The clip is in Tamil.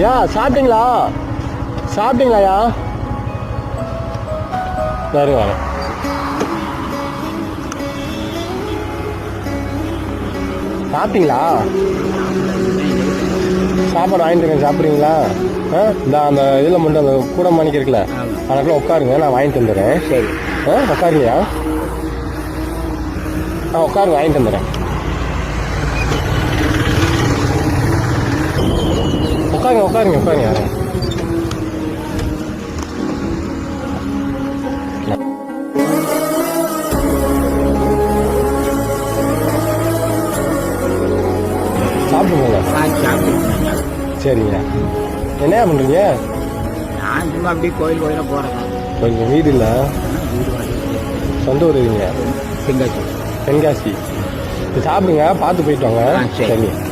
யா சாப்பிட்டீங்களா? சாப்பிட்டீங்களாயா? சரி வரேன். சாப்பிட்டீங்களா? சாப்பாடு வாங்கிட்டு இருக்கேன், சாப்பிட்றீங்களா? இந்த அந்த இதில் மட்டும் அந்த கூட மணிக்கு இருக்குல்ல, அதுக்குள்ள உட்காருங்க, நான் வாங்கிட்டு வந்துடுறேன். சரி. உட்காருங்கய்யா. உட்காருங்க, வாங்கிட்டு வந்துடுறேன். உட்காருங்க உட்காருங்க உட்காருங்க. சாப்பிடுங்க. சரிங்க. என்ன பண்ணுறீங்க? நான் சும்மா அப்படியே கோயிலாக போகிறேன். கொஞ்சம் வீடு இல்லை, சொந்த ஊர் இல்லைங்க. தென்காசி. தென்காசி. சாப்பிடுங்க, பார்த்து போயிட்டு வாங்க. சரி. சரிங்க.